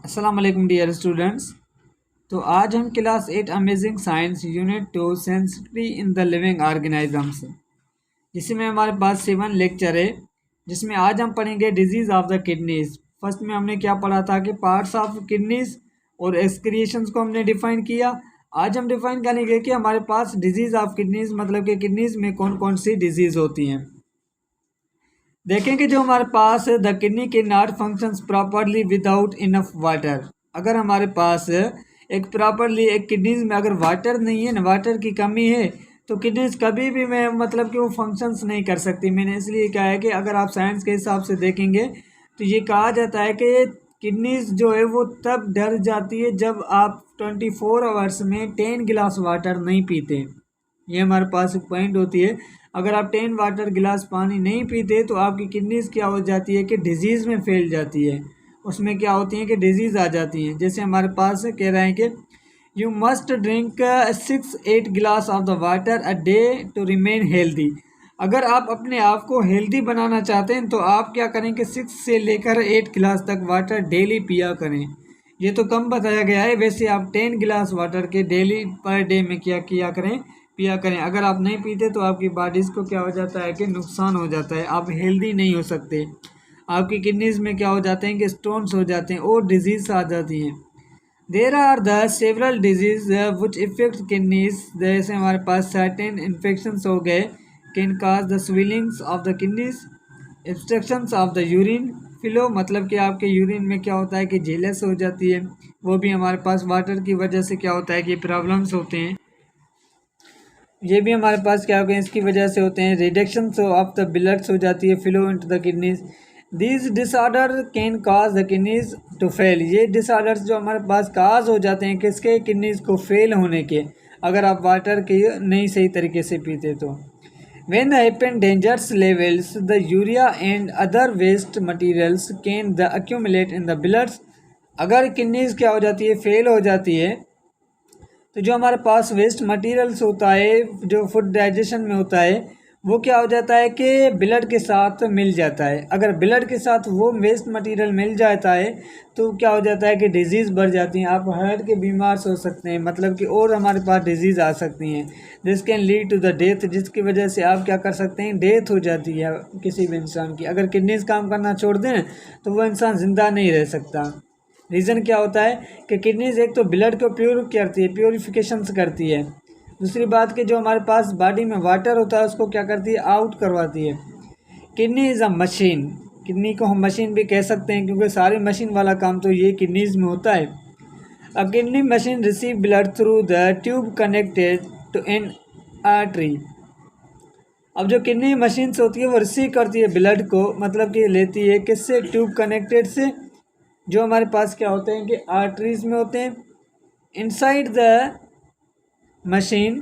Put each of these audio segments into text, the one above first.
अस्सलाम वालेकुम dear students. तो आज हम class 8 amazing science unit 2 sensitivity in the living organisms, जिसमें हमारे पास 7 लेक्चर है, जिसमें आज हम पढ़ेंगे disease of the kidneys. First में हमने क्या पढ़ा था कि पार्ट्स ऑफ किडनीज और एक्सक्रिएशंस को हमने डिफाइन किया। आज हम डिफाइन करेंगे कि हमारे पास डिजीज़ ऑफ किडनीज मतलब कि किडनीज में कौन कौन सी डिजीज़ होती हैं। देखें कि जो हमारे पास द किडनी के not functions properly without enough water. अगर हमारे पास एक किडनीज में अगर वाटर नहीं है ना, वाटर की कमी है, तो किडनीज कभी भी मैं मतलब कि वो फंक्शंस नहीं कर सकती। मैंने इसलिए कहा है कि अगर आप साइंस के हिसाब से देखेंगे तो ये कहा जाता है कि किडनीज जो है वो तब डर जाती है जब आप 24 आवर्स में 10 गिलास वाटर नहीं पीते। ये हमारे पास एक पॉइंट होती है। अगर आप 10 वाटर गिलास पानी नहीं पीते तो आपकी किडनीज क्या हो जाती है कि डिजीज़ में फैल जाती है। उसमें क्या होती है कि डिजीज़ आ जाती हैं। जैसे हमारे पास कह रहे हैं कि you must drink 6-8 glass of the water a day to remain healthy. अगर आप अपने आप को हेल्दी बनाना चाहते हैं तो आप क्या करें कि 6 से लेकर 8 गिलास तक वाटर डेली पिया करें। ये तो कम बताया गया है, वैसे आप 10 गिलास वाटर के डेली पर डे में क्या किया करें, पिया करें। अगर आप नहीं पीते तो आपकी बॉडीज़ को क्या हो जाता है कि नुकसान हो जाता है, आप हेल्दी नहीं हो सकते। आपकी किडनीज में क्या हो जाते हैं कि स्टोन्स हो जाते हैं और डिजीज़ आ जाती हैं। There are the several disease which affect kidneys. जैसे हमारे पास सर्टेन इन्फेक्शंस हो गए, can cause the swellings of the kidneys, obstructions of the urine flow, मतलब कि आपके यूरिन में क्या होता है कि जेलस हो जाती है। वो भी हमारे पास वाटर की वजह से क्या होता है कि प्रॉब्लम्स होते हैं। ये भी हमारे पास क्या हो गए, इसकी वजह से होते हैं। रिडक्शन ऑफ द ब्लड्स हो जाती है, flow into the kidneys. These disorder can cause the kidneys to fail. ये डिसऑर्डर्स जो हमारे पास काज हो जाते हैं किसके, किडनीज को फेल होने के, अगर आप वाटर के नहीं सही तरीके से पीते तो। When the happen dangerous levels, the urea and other waste materials can the accumulate in the bloods। अगर किडनीज क्या हो जाती है, फेल हो जाती है, तो जो हमारे पास वेस्ट मटेरियल्स होता है जो फूड डाइजेशन में होता है, वो क्या हो जाता है कि ब्लड के साथ मिल जाता है। अगर ब्लड के साथ वो वेस्ट मटेरियल मिल जाता है तो क्या हो जाता है कि डिजीज़ बढ़ जाती हैं, आप हार्ट के बीमार हो सकते हैं, मतलब कि और हमारे पास डिजीज़ आ सकती हैं this can lead to the death, जिसकी वजह से आप क्या कर सकते हैं, डेथ हो जाती है किसी भी इंसान की। अगर किडनीज काम करना छोड़ दें तो वो इंसान ज़िंदा नहीं रह सकता। रीज़न क्या होता है कि किडनीज एक तो ब्लड को प्योर करती है, प्योरिफिकेशन करती है। दूसरी बात कि जो हमारे पास बॉडी में वाटर होता है उसको क्या करती है, आउट करवाती है। Kidney is a machine. Kidney को हम मशीन भी कह सकते हैं क्योंकि सारी मशीन वाला काम तो ये किडनीज में होता है। A kidney machine receive blood through the tube connected to an artery. अब जो किडनी मशीन से होती है वो रिसीव करती है ब्लड को, मतलब कि लेती है किससे, ट्यूब कनेक्टेड से, जो हमारे पास क्या होते हैं कि आर्टरीज में होते हैं। Inside the machine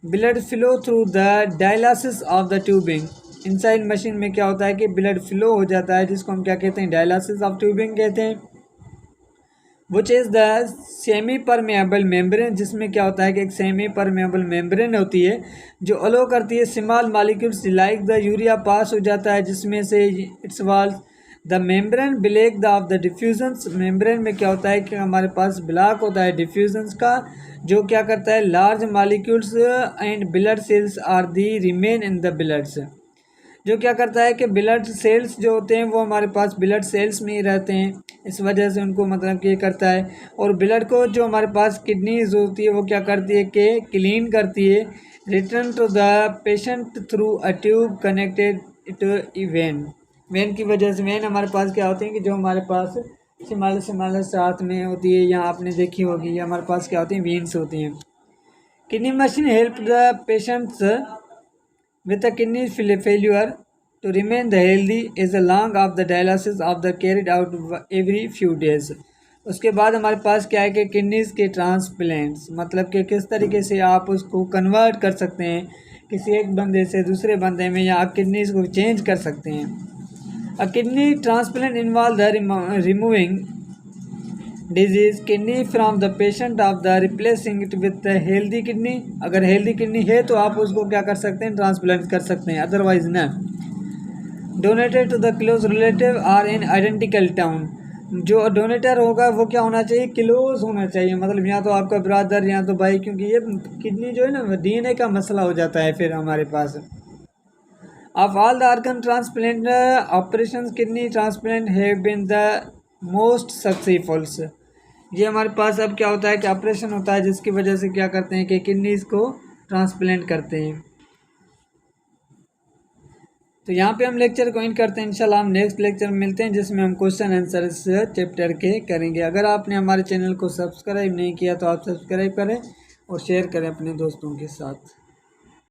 blood flow through the dialysis of the tubing. Inside machine में क्या होता है कि ब्लड फ्लो हो जाता है, जिसको हम क्या कहते हैं, डायलिसिस ऑफ ट्यूबिंग कहते हैं। Which is the semi permeable membrane, जिसमें क्या होता है कि एक सेमी परमेबल मेम्ब्रेन होती है जो अलो करती है small molecules like the urea pass हो जाता है, जिसमें से its walls the membrane black the of the diffusions. Membrane में क्या होता है कि हमारे पास ब्लॉक होता है डिफ्यूजन्स का, जो क्या करता है, large molecules and blood cells are the remain in the bloods, जो क्या करता है कि ब्लड सेल्स जो होते हैं वो हमारे पास ब्लड सेल्स में ही रहते हैं, इस वजह से उनको मतलब कि करता है। और ब्लड को जो हमारे पास किडनीज होती है वो क्या करती है कि क्लीन करती है, return to the patient through a tube connected to vein. Vein की वजह से, वेन हमारे पास क्या होते हैं कि जो हमारे पास सिमाले साथ में होती है, यहाँ आपने देखी होगी, ये हमारे पास क्या होती हैं, वेन्स होती हैं। Kidney machine help the patients with a kidney failure to remain the healthy is a long of the dialysis of the carried out every few days। उसके बाद हमारे पास क्या है कि किडनीज के ट्रांसप्लांट्स, मतलब कि किस तरीके से आप उसको कन्वर्ट कर सकते हैं किसी एक बंदे से दूसरे बंदे में, या आप किडनीज को चेंज कर सकते हैं। A kidney transplant involve the removing disease kidney from the patient of the replacing it with healthy kidney. अगर हेल्दी किडनी है तो आप उसको क्या कर सकते हैं, ट्रांसप्लांट कर सकते हैं, अदरवाइज ना। Donated to the close relative or in identical town. जो डोनेटर होगा वो क्या होना चाहिए, क्लोज होना चाहिए, मतलब या तो आपका ब्रदर या तो भाई, क्योंकि ये किडनी जो है ना डीएनए का मसला हो जाता है फिर हमारे पास। Of all the organ transplant operation kidney transplant have been the most successful. ये हमारे पास अब क्या होता है कि ऑपरेशन होता है जिसकी वजह से क्या करते हैं कि किडनीज को ट्रांसप्लांट करते हैं। तो यहाँ पे हम लेक्चर को एंड करते हैं। इंशाल्लाह हम नेक्स्ट लेक्चर में मिलते हैं जिसमें हम क्वेश्चन आंसर चैप्टर के करेंगे। अगर आपने हमारे चैनल को सब्सक्राइब नहीं किया तो आप सब्सक्राइब करें और शेयर करें अपने दोस्तों के साथ।